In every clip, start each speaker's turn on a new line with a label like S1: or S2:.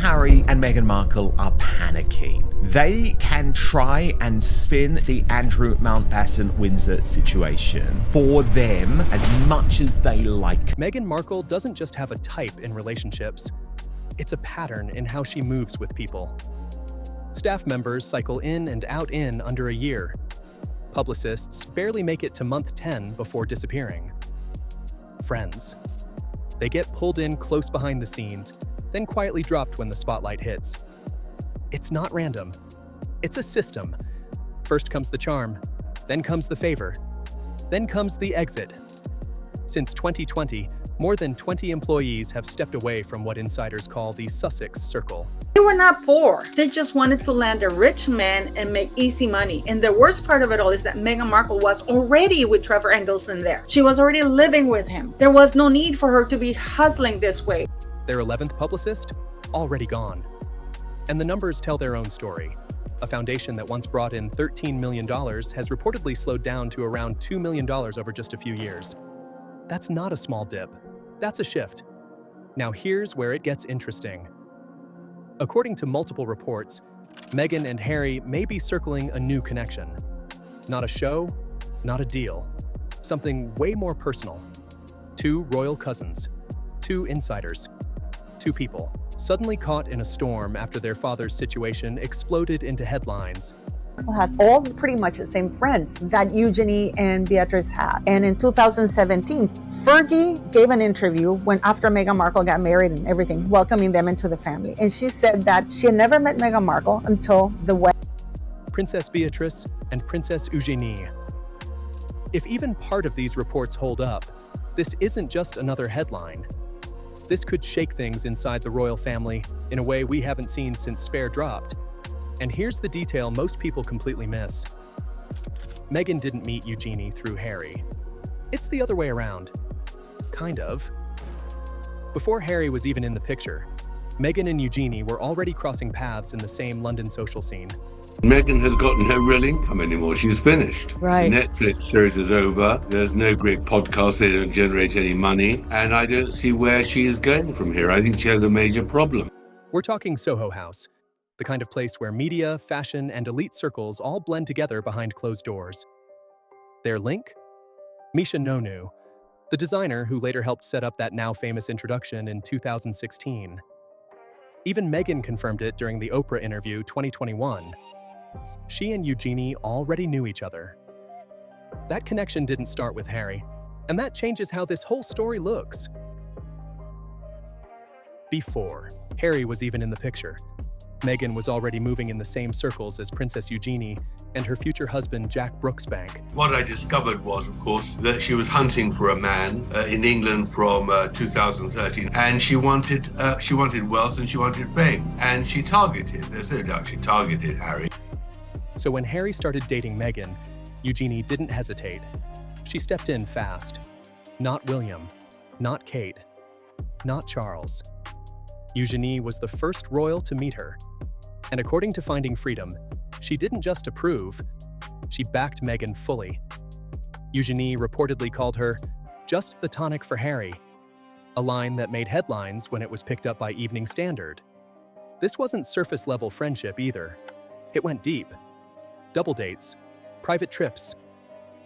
S1: Harry and Meghan Markle are panicking. They can try and spin the Andrew Mountbatten-Windsor situation for them as much as they like.
S2: Meghan Markle doesn't just have a type in relationships, it's a pattern in how she moves with people. Staff members cycle in and out in under a year. Publicists barely make it to month 10 before disappearing. Friends. They get pulled in close behind the scenes, then quietly dropped when the spotlight hits. It's not random. It's a system. First comes the charm, then comes the favor, then comes the exit. Since 2020, more than 20 employees have stepped away from what insiders call the Sussex Circle.
S3: They were not poor. They just wanted to land a rich man and make easy money. And the worst part of it all is that Meghan Markle was already with Trevor Engelson there. She was already living with him. There was no need for her to be hustling this way.
S2: Their 11th publicist? Already gone. And the numbers tell their own story. A foundation that once brought in $13 million has reportedly slowed down to around $2 million over just a few years. That's not a small dip. That's a shift. Now here's where it gets interesting. According to multiple reports, Meghan and Harry may be circling a new connection. Not a show, not a deal. Something way more personal. Two royal cousins. Two insiders. Two people, suddenly caught in a storm after their father's situation exploded into headlines.
S4: Has all pretty much the same friends that Eugenie and Beatrice had. And in 2017, Fergie gave an interview after Meghan Markle got married and everything, welcoming them into the family. And she said that she had never met Meghan Markle until the wedding.
S2: Princess Beatrice and Princess Eugenie. If even part of these reports hold up, this isn't just another headline. This could shake things inside the royal family in a way we haven't seen since Spare dropped. And here's the detail most people completely miss. Meghan didn't meet Eugenie through Harry. It's the other way around. Kind of. Before Harry was even in the picture, Meghan and Eugenie were already crossing paths in the same London social scene.
S5: Meghan has got no real income anymore. She's finished.
S6: Right.
S5: Netflix series is over. There's no great podcast. They don't generate any money. And I don't see where she is going from here. I think she has a major problem.
S2: We're talking Soho House, the kind of place where media, fashion, and elite circles all blend together behind closed doors. Their link? Misha Nonu, the designer who later helped set up that now famous introduction in 2016. Even Meghan confirmed it during the Oprah interview 2021. She and Eugenie already knew each other. That connection didn't start with Harry, and that changes how this whole story looks. Before Harry was even in the picture, Meghan was already moving in the same circles as Princess Eugenie and her future husband, Jack Brooksbank.
S5: What I discovered was, of course, that she was hunting for a man in England from 2013, and she wanted wealth and she wanted fame, and she targeted. There's no doubt she targeted Harry.
S2: So when Harry started dating Meghan, Eugenie didn't hesitate. She stepped in fast. Not William, not Kate, not Charles. Eugenie was the first royal to meet her. And according to Finding Freedom, she didn't just approve, she backed Meghan fully. Eugenie reportedly called her just the tonic for Harry, a line that made headlines when it was picked up by Evening Standard. This wasn't surface-level friendship either. It went deep. Double dates, private trips,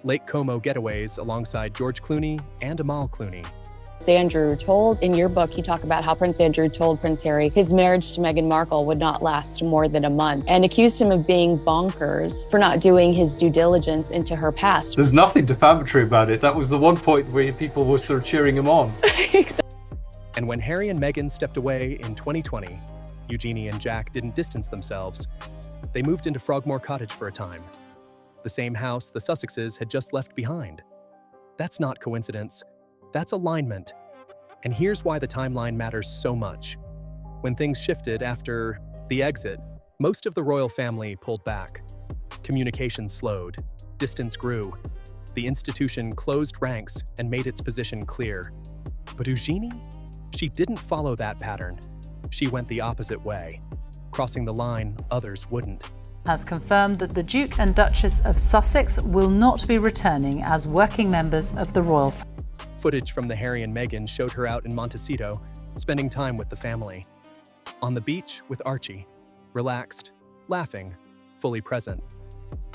S2: Lake Como getaways alongside George Clooney and Amal Clooney.
S6: Andrew told, in your book, you talk about how Prince Andrew told Prince Harry his marriage to Meghan Markle would not last more than a month and accused him of being bonkers for not doing his due diligence into her past.
S7: There's nothing defamatory about it. That was the one point where people were sort of cheering him on.
S2: And when Harry and Meghan stepped away in 2020, Eugenie and Jack didn't distance themselves. They moved into Frogmore Cottage for a time, the same house the Sussexes had just left behind. That's not coincidence. That's alignment. And here's why the timeline matters so much. When things shifted after the exit, most of the royal family pulled back. Communication slowed, distance grew. The institution closed ranks and made its position clear. But Eugenie? She didn't follow that pattern. She went the opposite way, crossing the line others wouldn't.
S8: Has confirmed that the Duke and Duchess of Sussex will not be returning as working members of the royal family.
S2: Footage from the Harry and Meghan showed her out in Montecito, spending time with the family. on the beach with Archie, relaxed, laughing, fully present.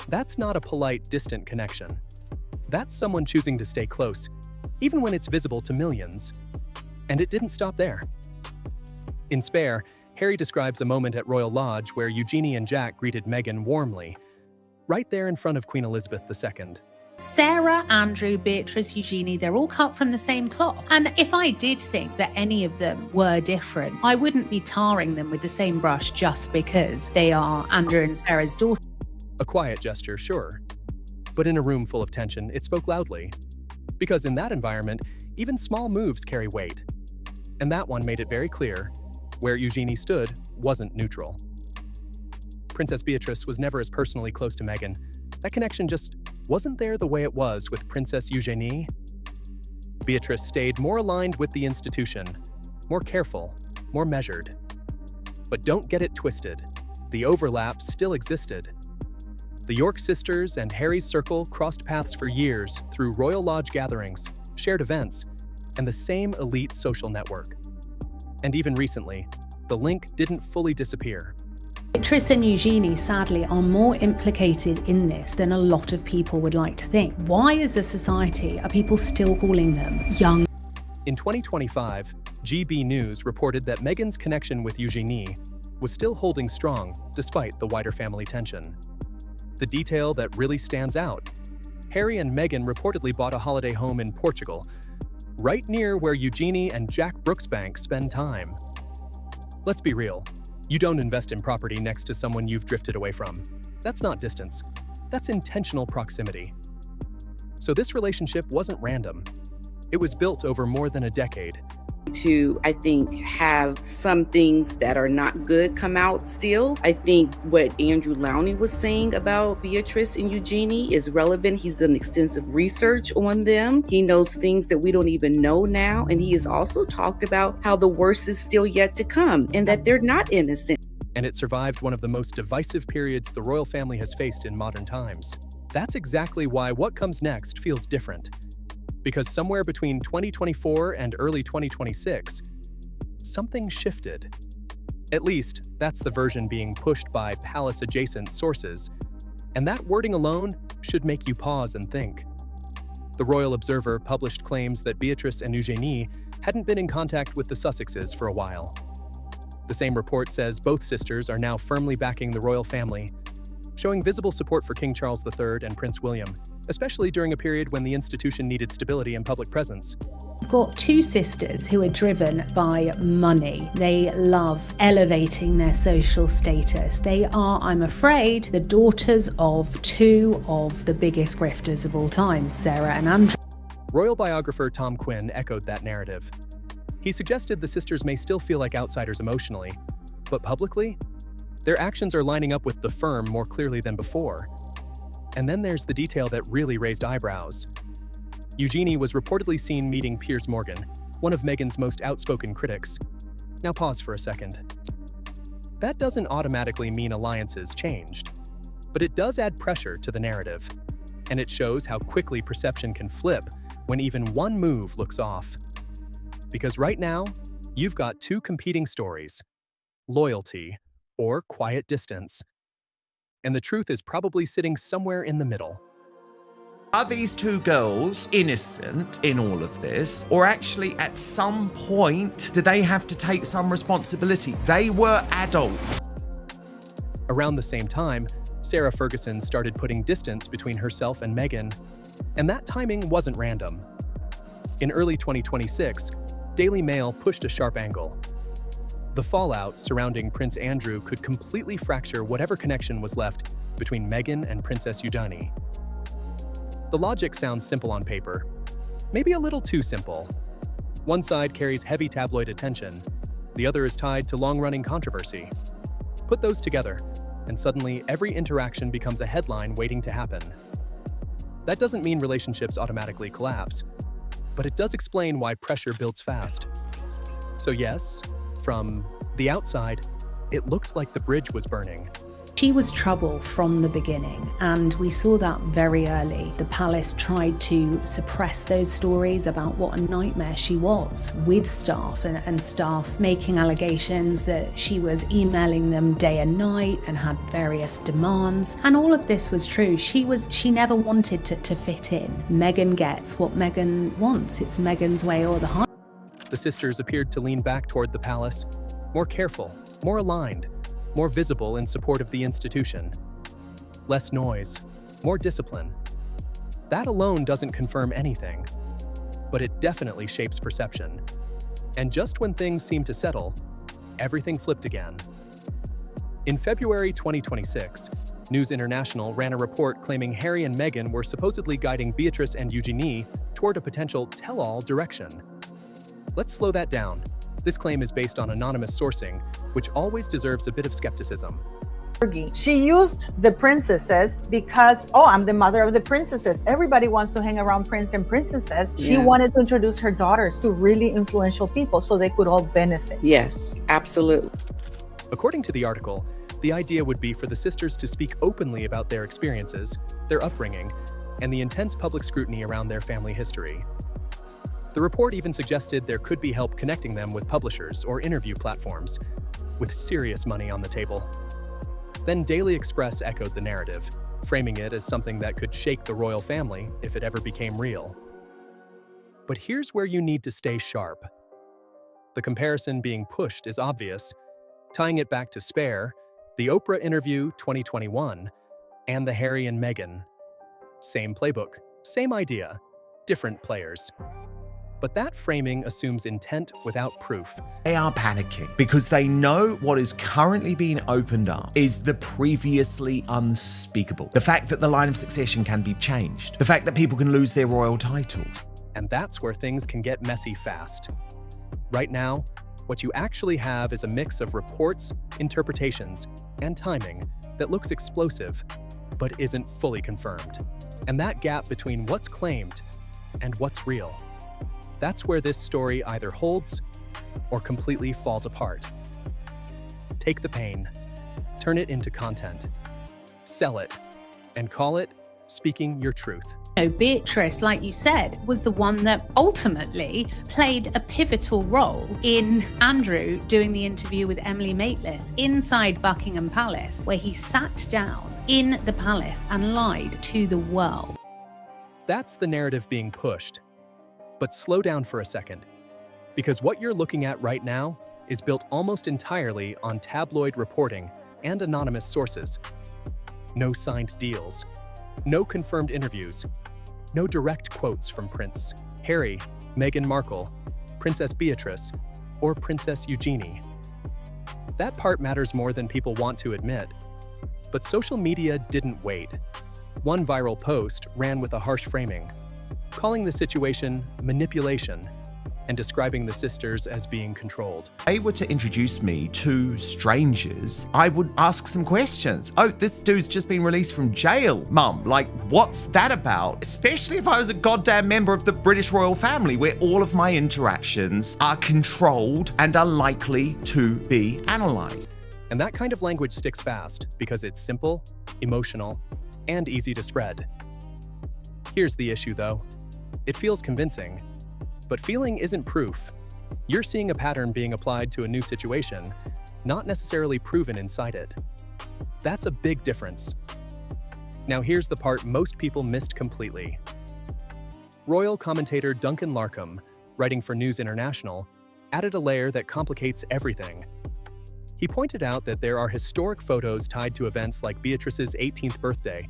S2: That's not a polite, distant connection. That's someone choosing to stay close, even when it's visible to millions. And it didn't stop there. In Spare, Harry describes a moment at Royal Lodge where Eugenie and Jack greeted Meghan warmly, right there in front of Queen Elizabeth II.
S9: Sarah, Andrew, Beatrice, Eugenie, they're all cut from the same cloth. And if I did think that any of them were different, I wouldn't be tarring them with the same brush just because they are Andrew and Sarah's daughter.
S2: A quiet gesture, sure. But in a room full of tension, it spoke loudly. Because in that environment, even small moves carry weight. And that one made it very clear, where Eugenie stood wasn't neutral. Princess Beatrice was never as personally close to Meghan. That connection just wasn't there the way it was with Princess Eugenie. Beatrice stayed more aligned with the institution, more careful, more measured. But don't get it twisted. The overlap still existed. The York sisters and Harry's circle crossed paths for years through Royal Lodge gatherings, shared events, and the same elite social network. And even recently, the link didn't fully disappear.
S9: Beatrice and Eugenie, sadly, are more implicated in this than a lot of people would like to think. Why, as a society, are people still calling them young?
S2: In 2025, GB News reported that Meghan's connection with Eugenie was still holding strong despite the wider family tension. The detail that really stands out: Harry and Meghan reportedly bought a holiday home in Portugal, right near where Eugenie and Jack Brooksbank spend time. Let's be real. You don't invest in property next to someone you've drifted away from. That's not distance. That's intentional proximity. So this relationship wasn't random. It was built over more than a decade.
S10: To, I think, have some things that are not good come out still. I think what Andrew Lowney was saying about Beatrice and Eugenie is relevant. He's done extensive research on them. He knows things that we don't even know now. And he has also talked about how the worst is still yet to come and that they're not innocent.
S2: And it survived one of the most divisive periods the royal family has faced in modern times. That's exactly why what comes next feels different. Because somewhere between 2024 and early 2026, something shifted. At least, that's the version being pushed by palace-adjacent sources. And that wording alone should make you pause and think. The Royal Observer published claims that Beatrice and Eugenie hadn't been in contact with the Sussexes for a while. The same report says both sisters are now firmly backing the royal family, showing visible support for King Charles III and Prince William, especially during a period when the institution needed stability and public presence.
S9: We've got two sisters who are driven by money. They love elevating their social status. They are, I'm afraid, the daughters of two of the biggest grifters of all time, Sarah and Andrew.
S2: Royal biographer Tom Quinn echoed that narrative. He suggested the sisters may still feel like outsiders emotionally, but publicly, their actions are lining up with the firm more clearly than before. And then there's the detail that really raised eyebrows. Eugenie was reportedly seen meeting Piers Morgan, one of Meghan's most outspoken critics. Now pause for a second. That doesn't automatically mean alliances changed, but it does add pressure to the narrative. And it shows how quickly perception can flip when even one move looks off. Because right now, you've got two competing stories: loyalty or quiet distance. And the truth is probably sitting somewhere in the middle.
S1: Are these two girls innocent in all of this? Or actually, at some point, do they have to take some responsibility? They were adults.
S2: Around the same time, Sarah Ferguson started putting distance between herself and Meghan, and that timing wasn't random. In early 2026, Daily Mail pushed a sharp angle. The fallout surrounding Prince Andrew could completely fracture whatever connection was left between Meghan and Princess Eugenie. The logic sounds simple on paper, maybe a little too simple. One side carries heavy tabloid attention, the other is tied to long-running controversy. Put those together, and suddenly every interaction becomes a headline waiting to happen. That doesn't mean relationships automatically collapse, but it does explain why pressure builds fast. So yes, from the outside, it looked like the bridge was burning.
S9: She was trouble from the beginning, and we saw that very early. The palace tried to suppress those stories about what a nightmare she was with staff, and staff making allegations that she was emailing them day and night and had various demands. And all of this was true. She never wanted to fit in. Meghan gets what Meghan wants. It's Meghan's way or the highway.
S2: The sisters appeared to lean back toward the palace, more careful, more aligned, more visible in support of the institution. Less noise, more discipline. That alone doesn't confirm anything, but it definitely shapes perception. And just when things seemed to settle, everything flipped again. In February 2026, News International ran a report claiming Harry and Meghan were supposedly guiding Beatrice and Eugenie toward a potential tell-all direction. Let's slow that down. This claim is based on anonymous sourcing, which always deserves a bit of skepticism.
S4: She used the princesses because, oh, I'm the mother of the princesses. Everybody wants to hang around prince and princesses. She wanted to introduce her daughters to really influential people so they could all benefit.
S10: Yes, absolutely.
S2: According to the article, the idea would be for the sisters to speak openly about their experiences, their upbringing, and the intense public scrutiny around their family history. The report even suggested there could be help connecting them with publishers or interview platforms, with serious money on the table. Then Daily Express echoed the narrative, framing it as something that could shake the royal family if it ever became real. But here's where you need to stay sharp. The comparison being pushed is obvious, tying it back to Spare, the Oprah interview 2021, and the Harry and Meghan. Same playbook, same idea, different players. But that framing assumes intent without proof.
S1: They are panicking because they know what is currently being opened up is the previously unspeakable. The fact that the line of succession can be changed. The fact that people can lose their royal titles.
S2: And that's where things can get messy fast. Right now, what you actually have is a mix of reports, interpretations, and timing that looks explosive, but isn't fully confirmed. And that gap between what's claimed and what's real, that's where this story either holds or completely falls apart. Take the pain, turn it into content, sell it, and call it speaking your truth.
S9: Beatrice, like you said, was the one that ultimately played a pivotal role in Andrew doing the interview with Emily Maitlis inside Buckingham Palace, where he sat down in the palace and lied to the world.
S2: That's the narrative being pushed. But slow down for a second, because what you're looking at right now is built almost entirely on tabloid reporting and anonymous sources. No signed deals, no confirmed interviews, no direct quotes from Prince Harry, Meghan Markle, Princess Beatrice, or Princess Eugenie. That part matters more than people want to admit. But social media didn't wait. One viral post ran with a harsh framing, calling the situation manipulation and describing the sisters as being controlled.
S1: If they were to introduce me to strangers, I would ask some questions. Oh, this dude's just been released from jail, Mum. Like, what's that about? Especially if I was a goddamn member of the British royal family, where all of my interactions are controlled and are likely to be analysed.
S2: And that kind of language sticks fast because it's simple, emotional, and easy to spread. Here's the issue, though. It feels convincing, but feeling isn't proof. You're seeing a pattern being applied to a new situation, not necessarily proven inside it. That's a big difference. Now here's the part most people missed completely. Royal commentator Duncan Larcombe, writing for News International, added a layer that complicates everything. He pointed out that there are historic photos tied to events like Beatrice's 18th birthday,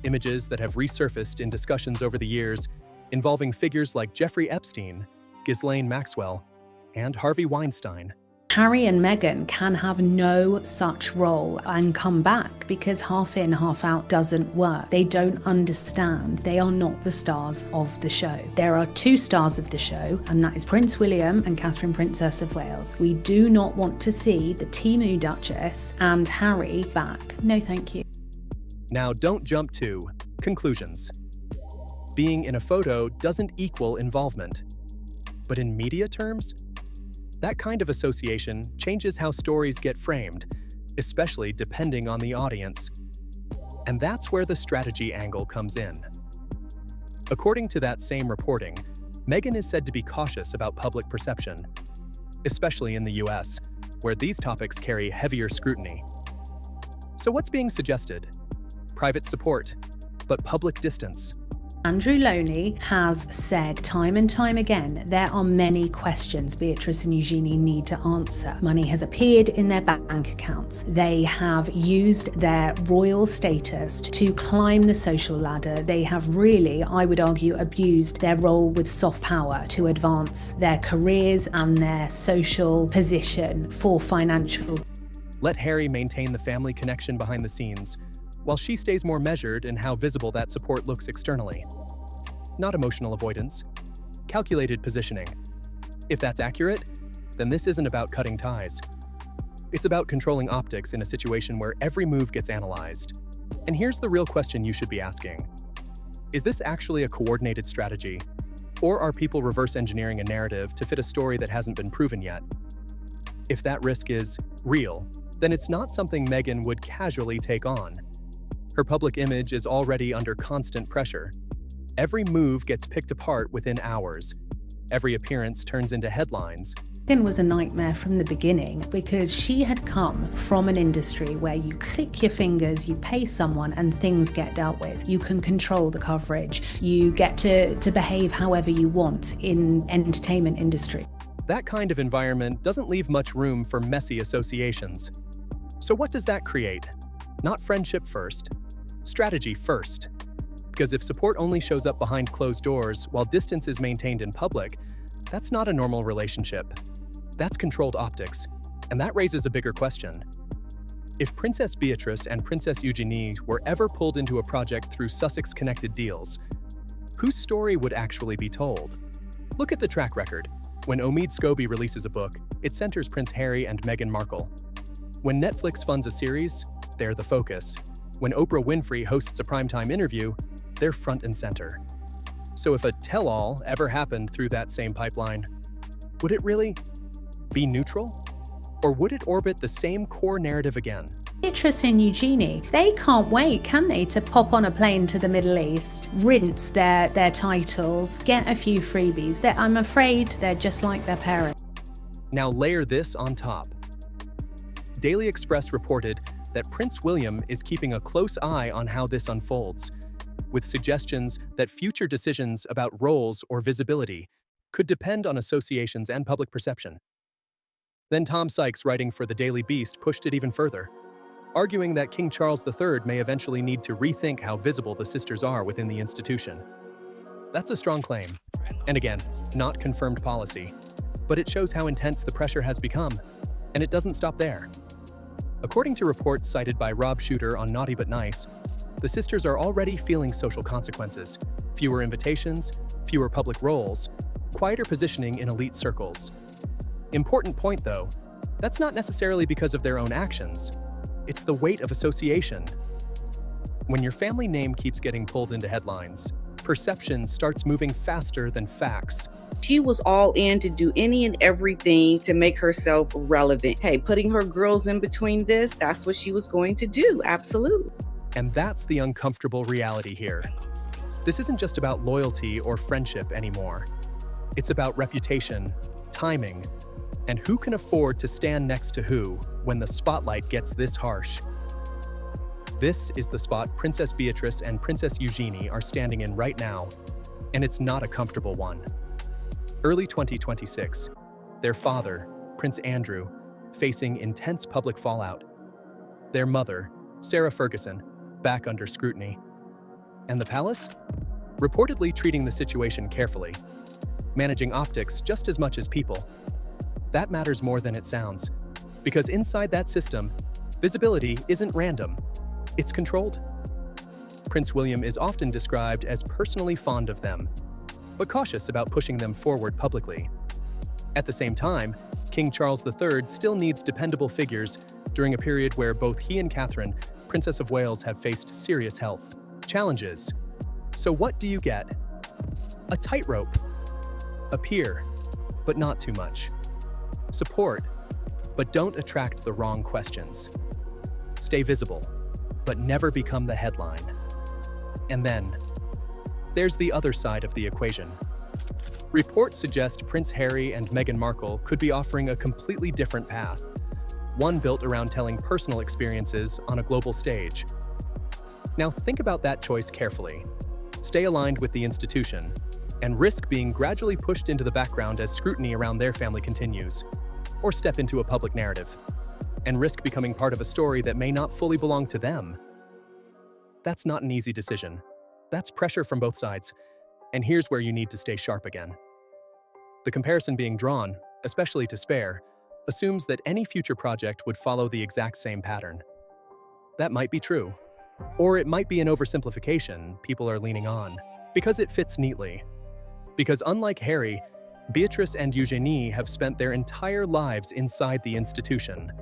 S2: images that have resurfaced in discussions over the years involving figures like Jeffrey Epstein, Ghislaine Maxwell, and Harvey Weinstein.
S9: Harry and Meghan can have no such role and come back because half in, half out doesn't work. They don't understand. They are not the stars of the show. There are two stars of the show, and that is Prince William and Catherine, Princess of Wales. We do not want to see the Timu Duchess and Harry back. No, thank you.
S2: Now don't jump to conclusions. Being in a photo doesn't equal involvement. But in media terms, that kind of association changes how stories get framed, especially depending on the audience. And that's where the strategy angle comes in. According to that same reporting, Meghan is said to be cautious about public perception, especially in the US, where these topics carry heavier scrutiny. So what's being suggested? Private support, but public distance.
S9: Andrew Loney has said time and time again, there are many questions Beatrice and Eugenie need to answer. Money has appeared in their bank accounts. They have used their royal status to climb the social ladder. They have really, I would argue, abused their role with soft power to advance their careers and their social position for financial.
S2: Let Harry maintain the family connection behind the scenes, while she stays more measured in how visible that support looks externally. Not emotional avoidance, calculated positioning. If that's accurate, then this isn't about cutting ties. It's about controlling optics in a situation where every move gets analyzed. And here's the real question you should be asking. Is this actually a coordinated strategy? Or are people reverse engineering a narrative to fit a story that hasn't been proven yet? If that risk is real, then it's not something Meghan would casually take on. Her public image is already under constant pressure. Every move gets picked apart within hours. Every appearance turns into headlines.
S9: Meghan was a nightmare from the beginning because she had come from an industry where you click your fingers, you pay someone, and things get dealt with. You can control the coverage. You get to behave however you want in entertainment industry.
S2: That kind of environment doesn't leave much room for messy associations. So what does that create? Not friendship first, strategy first. Because if support only shows up behind closed doors while distance is maintained in public, that's not a normal relationship. That's controlled optics, and that raises a bigger question. If Princess Beatrice and Princess Eugenie were ever pulled into a project through Sussex-connected deals, whose story would actually be told? Look at the track record. When Omid Scobie releases a book, it centers Prince Harry and Meghan Markle. When Netflix funds a series, they're the focus. When Oprah Winfrey hosts a primetime interview, they're front and center. So if a tell-all ever happened through that same pipeline, would it really be neutral? Or would it orbit the same core narrative again?
S9: Beatrice and Eugenie, they can't wait, can they, to pop on a plane to the Middle East, rinse their titles, get a few freebies. I'm afraid they're just like their parents.
S2: Now layer this on top. Daily Express reported that Prince William is keeping a close eye on how this unfolds, with suggestions that future decisions about roles or visibility could depend on associations and public perception. Then Tom Sykes, writing for the Daily Beast, pushed it even further, arguing that King Charles III may eventually need to rethink how visible the sisters are within the institution. That's a strong claim, and again, not confirmed policy, but it shows how intense the pressure has become, and it doesn't stop there. According to reports cited by Rob Shooter on Naughty But Nice, the sisters are already feeling social consequences: fewer invitations, fewer public roles, quieter positioning in elite circles. Important point though, that's not necessarily because of their own actions. It's the weight of association. When your family name keeps getting pulled into headlines, perception starts moving faster than facts.
S10: She was all in to do any and everything to make herself relevant. Hey, putting her girls in between this, that's what she was going to do, absolutely.
S2: And that's the uncomfortable reality here. This isn't just about loyalty or friendship anymore. It's about reputation, timing, and who can afford to stand next to who when the spotlight gets this harsh. This is the spot Princess Beatrice and Princess Eugenie are standing in right now, and it's not a comfortable one. Early 2026, their father, Prince Andrew, facing intense public fallout. Their mother, Sarah Ferguson, back under scrutiny. And the palace? Reportedly treating the situation carefully, managing optics just as much as people. That matters more than it sounds, because inside that system, visibility isn't random, it's controlled. Prince William is often described as personally fond of them, but cautious about pushing them forward publicly. At the same time, King Charles III still needs dependable figures during a period where both he and Catherine, Princess of Wales, have faced serious health challenges. So what do you get? A tightrope. Appear, but not too much. Support, but don't attract the wrong questions. stay visible, but never become the headline. And then, there's the other side of the equation. Reports suggest Prince Harry and Meghan Markle could be offering a completely different path, one built around telling personal experiences on a global stage. Now think about that choice carefully. Stay aligned with the institution, and risk being gradually pushed into the background as scrutiny around their family continues, or step into a public narrative, and risk becoming part of a story that may not fully belong to them. That's not an easy decision. That's pressure from both sides, and here's where you need to stay sharp again. The comparison being drawn, especially to Spare, assumes that any future project would follow the exact same pattern. That might be true, or it might be an oversimplification people are leaning on, because it fits neatly. Because unlike Harry, Beatrice and Eugenie have spent their entire lives inside the institution.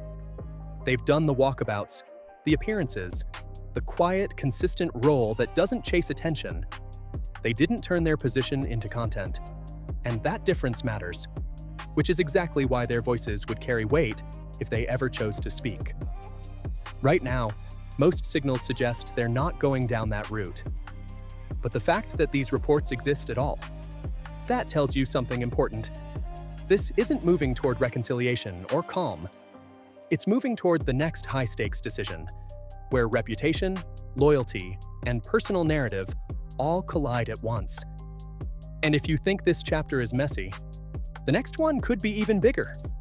S2: They've done the walkabouts, the appearances, the quiet, consistent role that doesn't chase attention. They didn't turn their position into content. And that difference matters, which is exactly why their voices would carry weight if they ever chose to speak. Right now, most signals suggest they're not going down that route. But the fact that these reports exist at all, that tells you something important. This isn't moving toward reconciliation or calm. It's moving toward the next high-stakes decision, where reputation, loyalty, and personal narrative all collide at once. And if you think this chapter is messy, the next one could be even bigger.